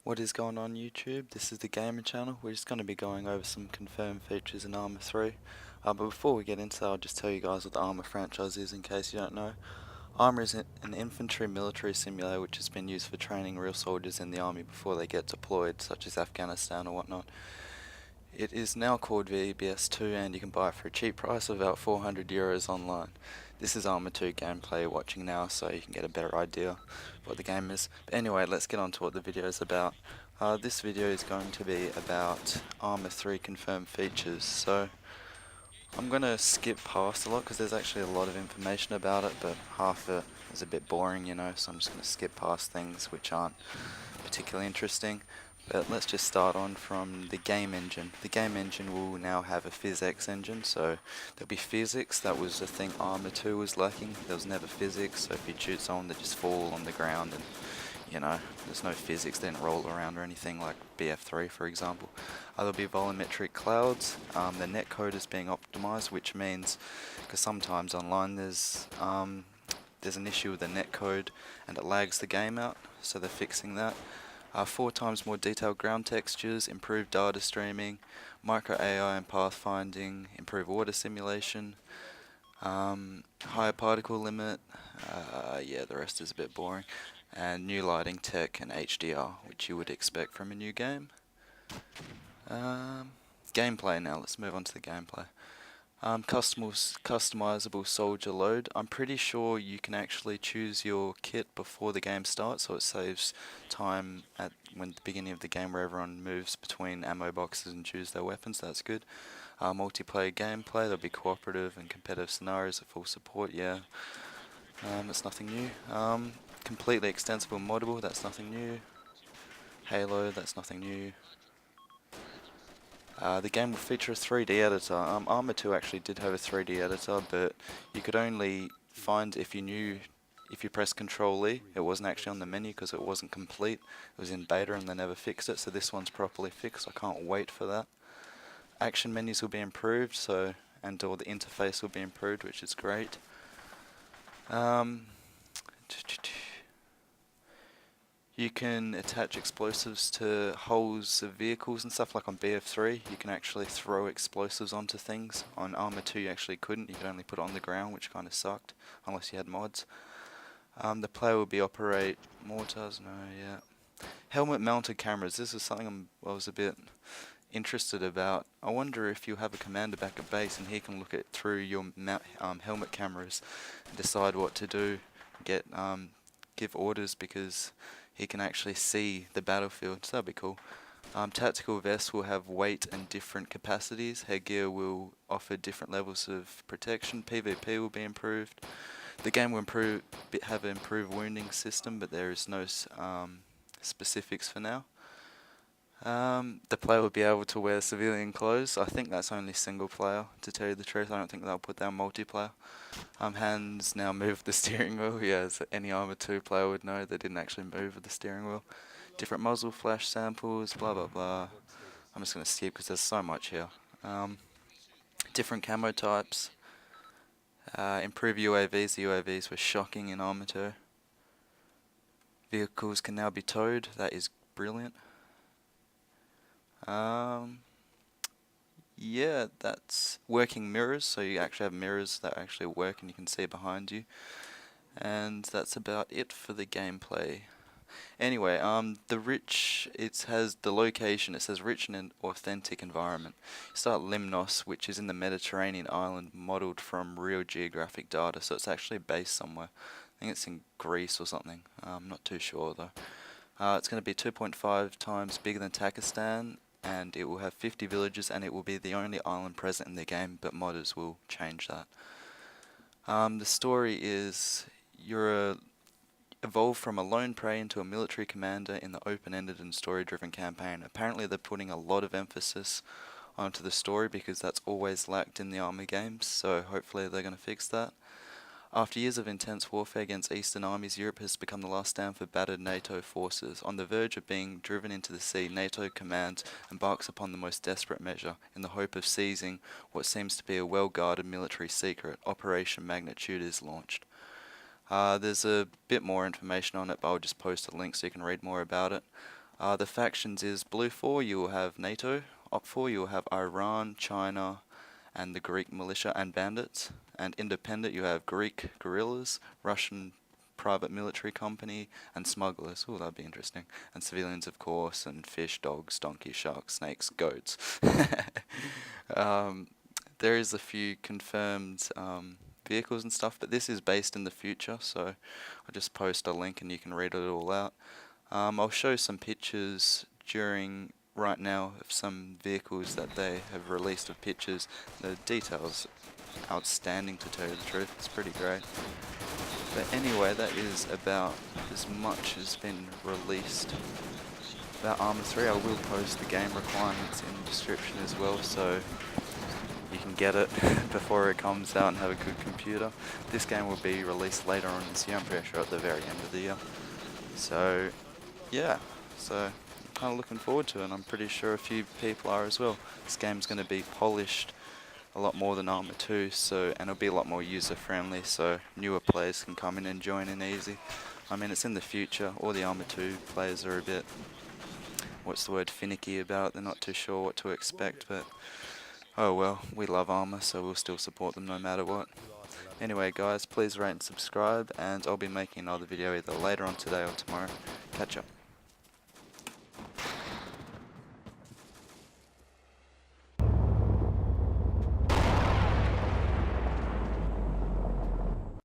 What is going on YouTube? This is the Gaming Channel. We're just going to be going over some confirmed features in ARMA 3. But before we get into that, I'll just tell you guys what the ARMA franchise is in case you don't know. ARMA is an infantry military simulator which has been used for training real soldiers in the army before they get deployed, such as Afghanistan or whatnot. It is now called VBS 2 and you can buy it for a cheap price of about €400 online. This is ARMA 2 Gameplay watching now, so you can get a better idea of what the game is. But anyway, let's get on to what the video is about. This video is going to be about ARMA 3 confirmed features, so I'm going to skip past a lot because there's actually a lot of information about it, but half of it is a bit boring, you know, so I'm just going to skip past things which aren't particularly interesting. But let's just start on from the game engine. The game engine will now have a PhysX engine, so there'll be physics. That was the thing ARMA 2 was lacking. There was never physics, so if you shoot someone, they just fall on the ground and, you know, there's no physics, they didn't roll around or anything like BF3 for example. There'll be volumetric clouds. The netcode is being optimized, which means, because sometimes online there's an issue with the netcode and it lags the game out, so they're fixing that. 4 times more detailed ground textures, improved data streaming, micro AI and pathfinding, improved water simulation, higher particle limit, yeah, the rest is a bit boring, and new lighting tech and HDR, which you would expect from a new game. Gameplay now, let's move on to the gameplay. Customizable soldier load. I'm pretty sure you can actually choose your kit before the game starts, so it saves time at the beginning of the game where everyone moves between ammo boxes and choose their weapons. That's good. Multiplayer gameplay. There'll be cooperative and competitive scenarios at full support. Yeah, that's nothing new. Completely extensible moddable. That's nothing new. Halo. That's nothing new. The game will feature a 3D editor. ARMA 2 actually did have a 3D editor, but you could only find if you press Control E, it wasn't actually on the menu because it wasn't complete. It was in beta and they never fixed it, so this one's properly fixed. I can't wait for that. Action menus will be improved, and all the interface will be improved, which is great. You can attach explosives to hulls of vehicles and stuff, like on BF3 you can actually throw explosives onto things. On ARMA 2 you actually couldn't, you could only put it on the ground, which kind of sucked, unless you had mods. The player will be operate mortars, helmet mounted cameras. This is something I was a bit interested about. I wonder if you have a commander back at base and he can look at through your helmet cameras and decide what to do, give orders, because he can actually see the battlefield, so that'd be cool. Tactical vests will have weight and different capacities. Headgear will offer different levels of protection. PvP will be improved. The game will have an improved wounding system, but there is no specifics for now. The player will be able to wear civilian clothes. I think that's only single player, to tell you the truth. I don't think they'll put that on multiplayer. Hands now move the steering wheel. Yeah, as any ARMA 2 player would know, they didn't actually move with the steering wheel. Different muzzle flash samples, blah blah blah. I'm just going to skip because there's so much here. Different camo types. Improve UAVs. The UAVs were shocking in ARMA 2. Vehicles can now be towed. That is brilliant. Yeah, that's working mirrors, so you actually have mirrors that actually work and you can see behind you. And that's about it for the gameplay. Anyway, it has the location, it says rich and authentic environment. You start Limnos, which is in the Mediterranean island, modelled from real geographic data, so it's actually based somewhere. I think it's in Greece or something, I'm not too sure though. It's going to be 2.5 times bigger than Takistan, and it will have 50 villages, and it will be the only island present in the game, but modders will change that. The story is you're evolved from a lone prey into a military commander in the open-ended and story-driven campaign. Apparently they're putting a lot of emphasis onto the story because that's always lacked in the ARMA games, so hopefully they're going to fix that. After years of intense warfare against Eastern armies, Europe has become the last stand for battered NATO forces. On the verge of being driven into the sea, NATO command embarks upon the most desperate measure in the hope of seizing what seems to be a well-guarded military secret. Operation Magnitude is launched. There's a bit more information on it, but I'll just post a link so you can read more about it. The factions is Blue 4 you will have NATO, Op 4 you will have Iran, China, and the Greek militia and bandits, and independent you have Greek guerrillas, Russian private military company, and smugglers. Oh, that'd be interesting. And civilians, of course, and fish, dogs, donkeys, sharks, snakes, goats. um, there is a few confirmed vehicles and stuff, but this is based in the future, so I'll just post a link and you can read it all out. I'll show some pictures right now of some vehicles that they have released of pictures. The details outstanding, to tell you the truth. It's pretty great. But anyway, that is about as much as been released about ARMA 3. I will post the game requirements in the description as well, so you can get it before it comes out and have a good computer. This game will be released later on this year, I'm pretty sure at the very end of the year. So yeah, so I'm kind of looking forward to it, and I'm pretty sure a few people are as well. This game's going to be polished a lot more than ARMA 2, and it'll be a lot more user friendly, so newer players can come in and join in easy. I mean, it's in the future. All the ARMA 2 players are a bit, finicky about it. They're not too sure what to expect, but oh well, we love ARMA, so we'll still support them no matter what. Anyway guys, please rate and subscribe, and I'll be making another video either later on today or tomorrow. Catch up.